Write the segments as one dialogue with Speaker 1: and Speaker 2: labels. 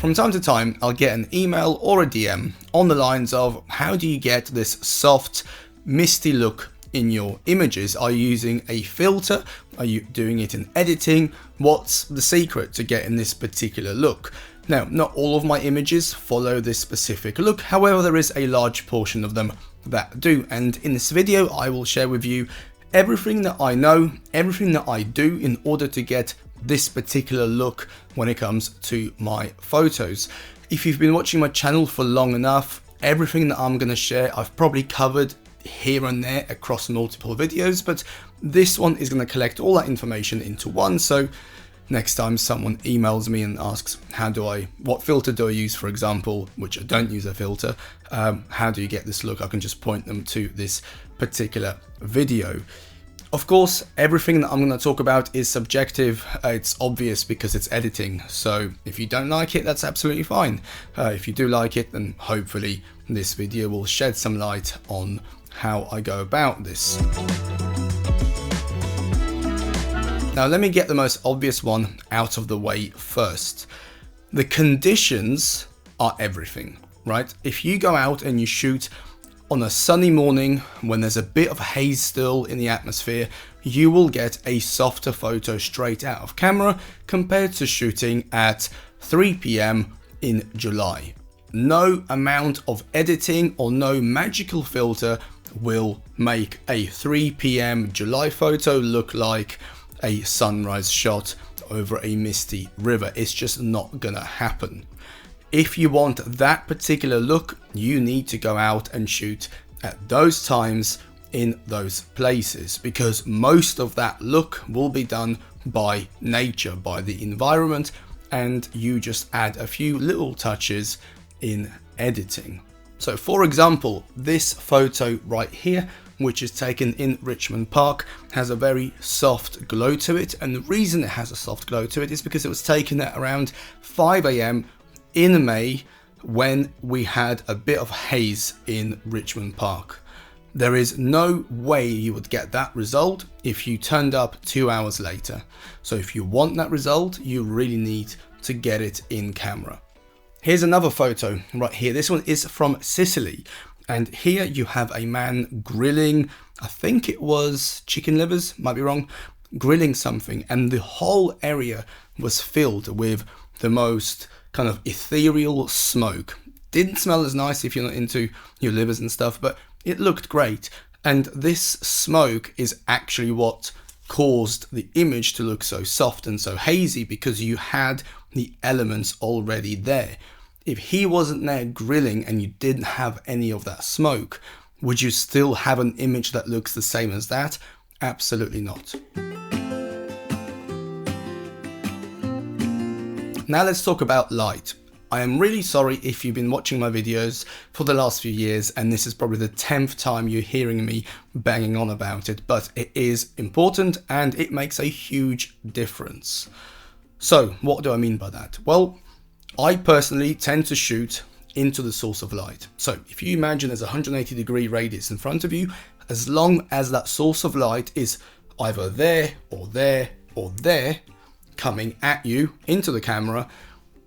Speaker 1: From time to time, I'll get an email or a DM on the lines of, how do you get this soft, misty look in your images? Are you using a filter? Are you doing it in editing? What's the secret to getting this particular look? Now, not all of my images follow this specific look, however, there is a large portion of them that do, and in this video I will share with you everything that I know, everything that I do in order to get this particular look when it comes to my photos. If you've been watching my channel for long enough, everything that I'm going to share I've probably covered here and there across multiple videos, but this one is going to collect all that information into one, so next time someone emails me and asks what filter do I use, for example, which I don't use a filter, how do you get this look, I can just point them to this particular video. Of course, everything that I'm going to talk about is subjective. It's obvious because it's editing, so if you don't like it, that's absolutely fine. If you do like it, then hopefully this video will shed some light on how I go about this. Now let me get the most obvious one out of the way first. The conditions are everything, right? If you go out and you shoot on a sunny morning when there's a bit of haze still in the atmosphere, you will get a softer photo straight out of camera compared to shooting at 3 p.m. in July. No amount of editing or no magical filter will make a 3 p.m. July photo look like a sunrise shot over a misty river. It's just not gonna happen. If you want that particular look, you need to go out and shoot at those times in those places, because most of that look will be done by nature, by the environment, and you just add a few little touches in editing. So for example, this photo right here, which is taken in Richmond Park, has a very soft glow to it, and the reason it has a soft glow to it is because it was taken at around 5 a.m. in May when we had a bit of haze in Richmond Park. There is no way you would get that result if you turned up 2 hours later. So if you want that result, you really need to get it in camera. Here's another photo right here. This one is from Sicily, and here you have a man grilling, I think it was chicken livers, might be wrong, grilling something, and the whole area was filled with the most kind of ethereal smoke. Didn't smell as nice if you're not into your livers and stuff, but it looked great. And this smoke is actually what caused the image to look so soft and so hazy, because you had the elements already there. If he wasn't there grilling and you didn't have any of that smoke, would you still have an image that looks the same as that? Absolutely not. Now let's talk about light. I am really sorry if you've been watching my videos for the last few years and this is probably the 10th time you're hearing me banging on about it, but it is important and it makes a huge difference. So what do I mean by that? Well, I personally tend to shoot into the source of light. So if you imagine there's a 180-degree radius in front of you, as long as that source of light is either there or there or there, coming at you into the camera,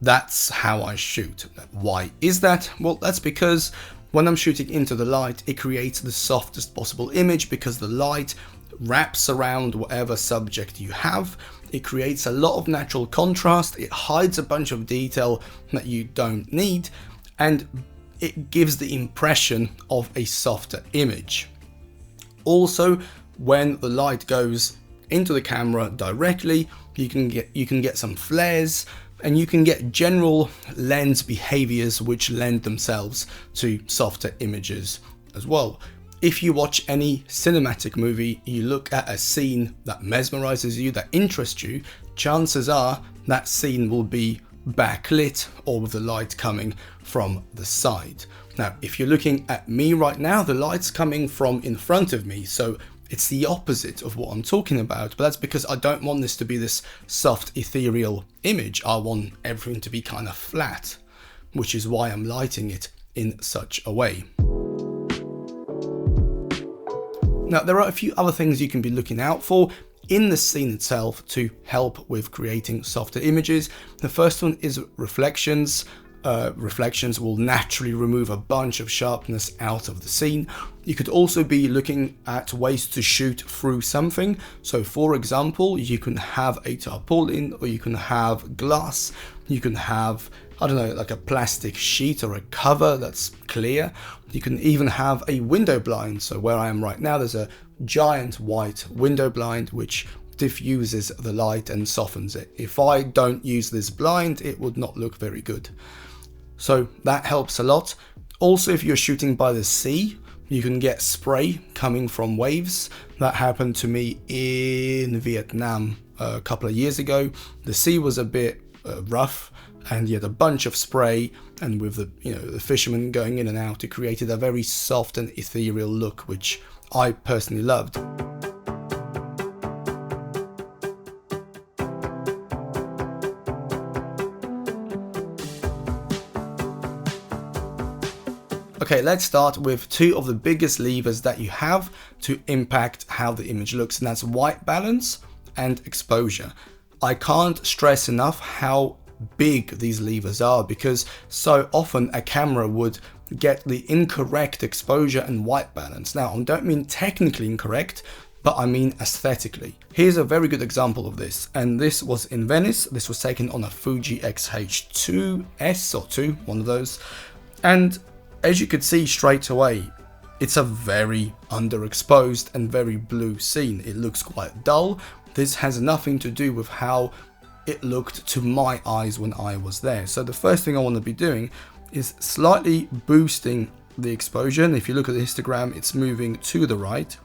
Speaker 1: that's how I shoot. Why is that? Well, that's because when I'm shooting into the light, it creates the softest possible image because the light wraps around whatever subject you have. It creates a lot of natural contrast, it hides a bunch of detail that you don't need, and it gives the impression of a softer image. Also, when the light goes into the camera directly, you can get some flares, and you can get general lens behaviors which lend themselves to softer images as well. If you watch any cinematic movie, you look at a scene that mesmerizes you, that interests you, chances are that scene will be backlit or with the light coming from the side. Now, if you're looking at me right now, the light's coming from in front of me, so it's the opposite of what I'm talking about, but that's because I don't want this to be this soft ethereal image. I want everything to be kind of flat, which is why I'm lighting it in such a way. Now, there are a few other things you can be looking out for in the scene itself to help with creating softer images. The first one is reflections. Reflections will naturally remove a bunch of sharpness out of the scene. You could also be looking at ways to shoot through something. So for example, you can have a tarpaulin, or you can have glass, you can have, I don't know, like a plastic sheet or a cover that's clear. You can even have a window blind. So where I am right now, there's a giant white window blind which diffuses the light and softens it. If I don't use this blind, it would not look very good. So that helps a lot. Also, if you're shooting by the sea, you can get spray coming from waves. That happened to me in Vietnam a couple of years ago. The sea was a bit rough, and you had a bunch of spray, and with the fishermen going in and out, it created a very soft and ethereal look, which I personally loved. Okay, let's start with two of the biggest levers that you have to impact how the image looks, and that's white balance and exposure. I can't stress enough how big these levers are, because so often a camera would get the incorrect exposure and white balance. Now, I don't mean technically incorrect, but I mean aesthetically. Here's a very good example of this, and this was in Venice. This was taken on a Fuji X-H2S or 2, one of those, and as you could see straight away, it's a very underexposed and very blue scene. It looks quite dull. This has nothing to do with how it looked to my eyes when I was there. So the first thing I want to be doing is slightly boosting the exposure. And if you look at the histogram, it's moving to the right.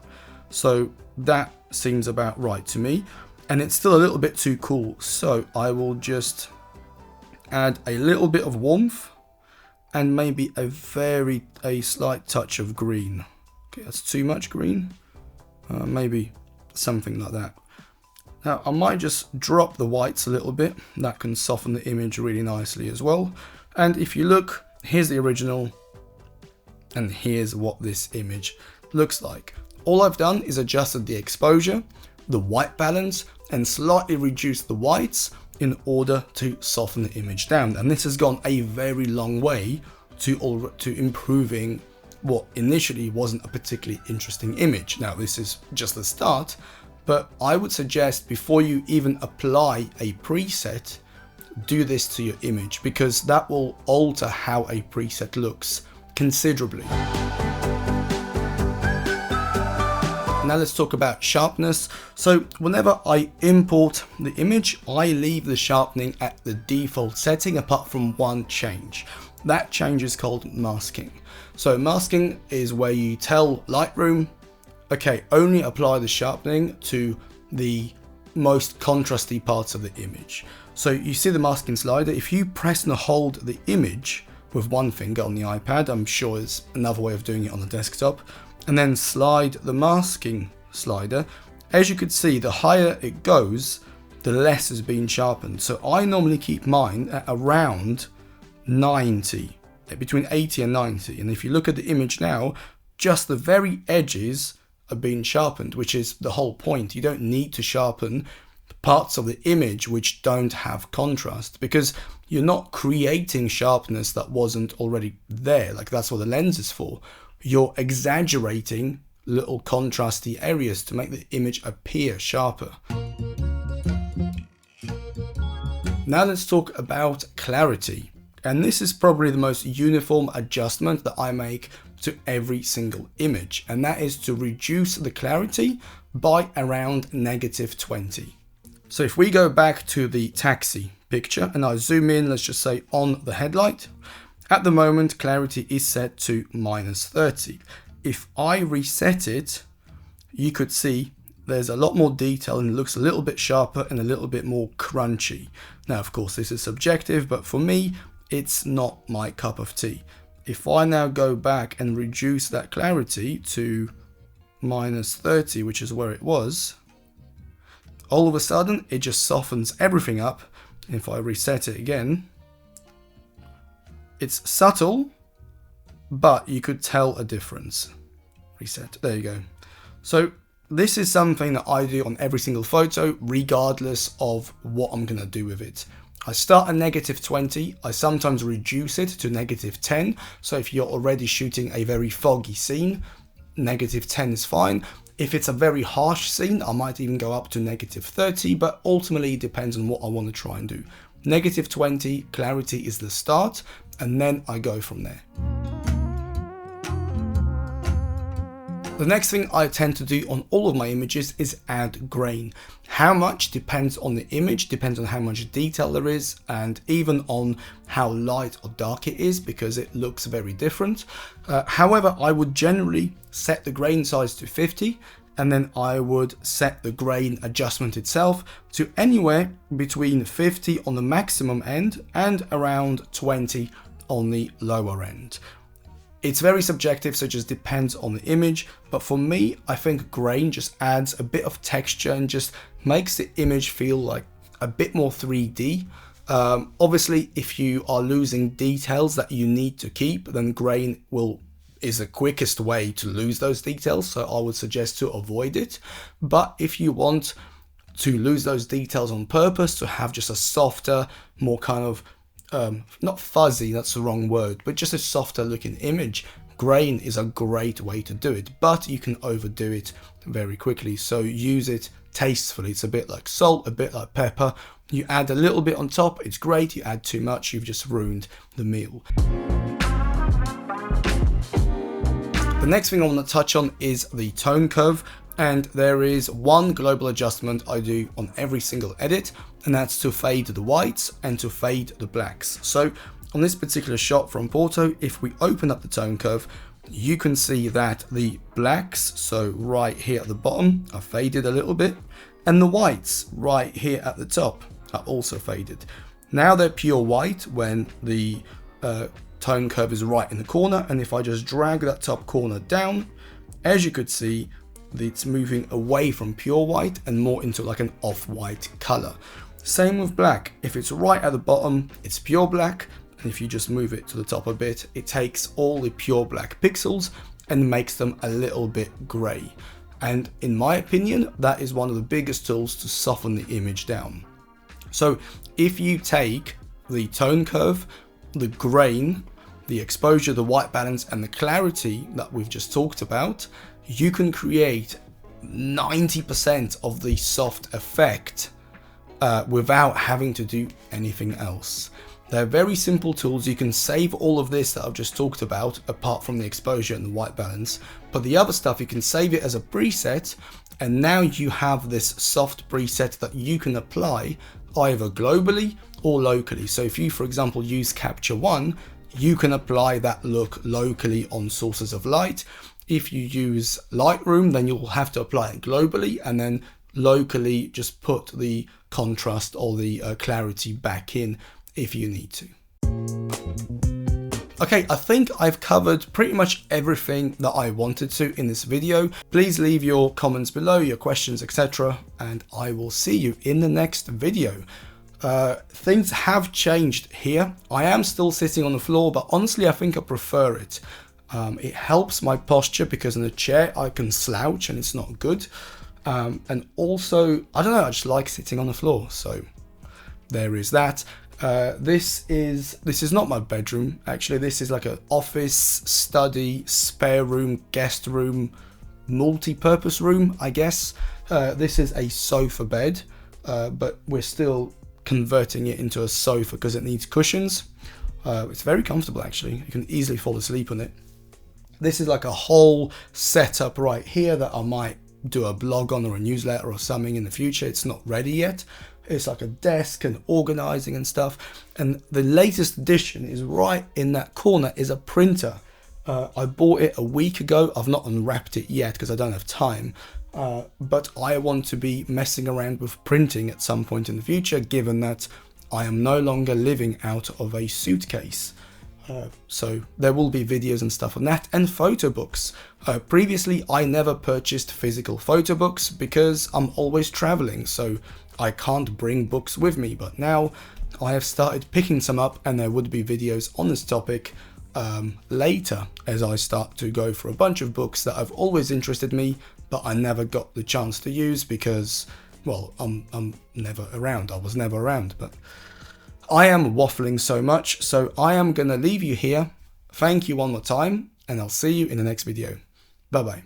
Speaker 1: So that seems about right to me. And it's still a little bit too cool. So I will just add a little bit of warmth and maybe a slight touch of green. Okay, that's too much green. Maybe something like that. Now I might just drop the whites a little bit. That can soften the image really nicely as well. And if you look, here's the original, and here's what this image looks like. All I've done is adjusted the exposure, the white balance, and slightly reduced the whites in order to soften the image down. And this has gone a very long way to improving what initially wasn't a particularly interesting image. Now, this is just the start, but I would suggest before you even apply a preset, do this to your image, because that will alter how a preset looks considerably. Now let's talk about sharpness. So whenever I import the image, I leave the sharpening at the default setting apart from one change. That change is called masking. So masking is where you tell Lightroom, okay, only apply the sharpening to the most contrasty parts of the image. So you see the masking slider. If you press and hold the image with one finger on the iPad, I'm sure there's another way of doing it on the desktop, and then slide the masking slider, as you could see, the higher it goes, the less is being sharpened. So I normally keep mine at around 90, between 80 and 90. And if you look at the image now, just the very edges are being sharpened, which is the whole point. You don't need to sharpen parts of the image which don't have contrast, because you're not creating sharpness that wasn't already there. Like, that's what the lens is for. You're exaggerating little contrasty areas to make the image appear sharper. Now let's talk about clarity. And this is probably the most uniform adjustment that I make to every single image. And that is to reduce the clarity by around -20. So if we go back to the taxi picture and I zoom in, let's just say on the headlight, at the moment, clarity is set to -30. If I reset it, you could see there's a lot more detail and it looks a little bit sharper and a little bit more crunchy. Now, of course, this is subjective, but for me, it's not my cup of tea. If I now go back and reduce that clarity to -30, which is where it was, all of a sudden, it just softens everything up. If I reset it again, it's subtle, but you could tell a difference. Reset, there you go. So this is something that I do on every single photo, regardless of what I'm gonna do with it. I start at -20, I sometimes reduce it to -10, so if you're already shooting a very foggy scene, -10 is fine. If it's a very harsh scene, I might even go up to -30, but ultimately it depends on what I want to try and do. -20, clarity is the start, and then I go from there. The next thing I tend to do on all of my images is add grain. How much depends on the image, depends on how much detail there is, and even on how light or dark it is, because it looks very different. However, I would generally set the grain size to 50, and then I would set the grain adjustment itself to anywhere between 50 on the maximum end and around 20 on the lower end. It's very subjective, so it just depends on the image, but for me, I think grain just adds a bit of texture and just makes the image feel like a bit more 3D. Obviously, if you are losing details that you need to keep, then grain is the quickest way to lose those details, so I would suggest to avoid it. But if you want to lose those details on purpose, to have just a softer, more kind of not fuzzy, that's the wrong word, but just a softer looking image, grain is a great way to do it, but you can overdo it very quickly, so use it tastefully. It's a bit like salt, a bit like pepper. You add a little bit on top, it's great. You add too much, you've just ruined the meal. The next thing I want to touch on is the tone curve, and there is one global adjustment I do on every single edit, and that's to fade the whites and to fade the blacks. So on this particular shot from Porto, if we open up the tone curve, you can see that the blacks, so right here at the bottom, are faded a little bit, and the whites right here at the top are also faded. Now they're pure white when the tone curve is right in the corner, and if I just drag that top corner down, as you could see, it's moving away from pure white and more into like an off-white color. Same with black. If it's right at the bottom, it's pure black, and if you just move it to the top a bit, it takes all the pure black pixels and makes them a little bit gray. And in my opinion, that is one of the biggest tools to soften the image down. So if you take the tone curve, the grain, the exposure, the white balance, and the clarity that we've just talked about, you can create 90% of the soft effect without having to do anything else. They're very simple tools. You can save all of this that I've just talked about, apart from the exposure and the white balance, but the other stuff you can save it as a preset, and now you have this soft preset that you can apply either globally or locally. So if you, for example, use Capture One, you can apply that look locally on sources of light. If you use Lightroom, then you'll have to apply it globally, and then locally just put the contrast or the clarity back in if you need to. Okay, I think I've covered pretty much everything that I wanted to in this video. Please leave your comments below, your questions, etc., and I will see you in the next video. Things have changed here. I am still sitting on the floor, but honestly I think I prefer it. It helps my posture because in a chair I can slouch and it's not good. And also, I don't know, I just like sitting on the floor, so there is that. This is not my bedroom, actually. This is like an office, study, spare room, guest room, multi-purpose room, I guess. This is a sofa bed, but we're still converting it into a sofa because it needs cushions. It's very comfortable, actually. You can easily fall asleep on it. This is like a whole setup right here that I might do a blog on or a newsletter or something in the future. It's not ready yet. It's like a desk and organizing and stuff. And the latest addition is right in that corner is a printer. I bought it a week ago. I've not unwrapped it yet because I don't have time. But I want to be messing around with printing at some point in the future, given that I am no longer living out of a suitcase. So there will be videos and stuff on that, and photo books. Previously, I never purchased physical photo books because I'm always traveling, so I can't bring books with me. But now I have started picking some up, and there would be videos on this topic later as I start to go for a bunch of books that have always interested me, but I never got the chance to use because, well, I'm never around. I was never around, but I am waffling so much, so I am going to leave you here. Thank you one more time, and I'll see you in the next video. Bye-bye.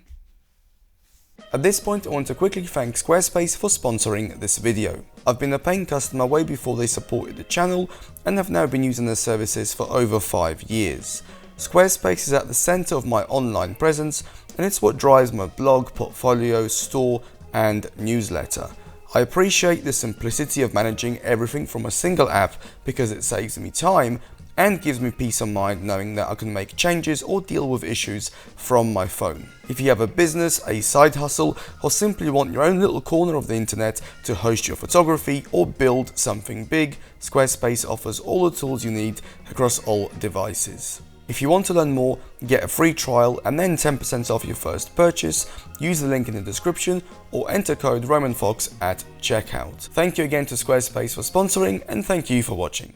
Speaker 1: At this point, I want to quickly thank Squarespace for sponsoring this video. I've been a paying customer way before they supported the channel, and have now been using their services for over 5 years. Squarespace is at the center of my online presence, and it's what drives my blog, portfolio, store, and newsletter. I appreciate the simplicity of managing everything from a single app because it saves me time and gives me peace of mind knowing that I can make changes or deal with issues from my phone. If you have a business, a side hustle, or simply want your own little corner of the internet to host your photography or build something big, Squarespace offers all the tools you need across all devices. If you want to learn more, get a free trial and then 10% off your first purchase, use the link in the description or enter code RomanFox at checkout. Thank you again to Squarespace for sponsoring, and thank you for watching.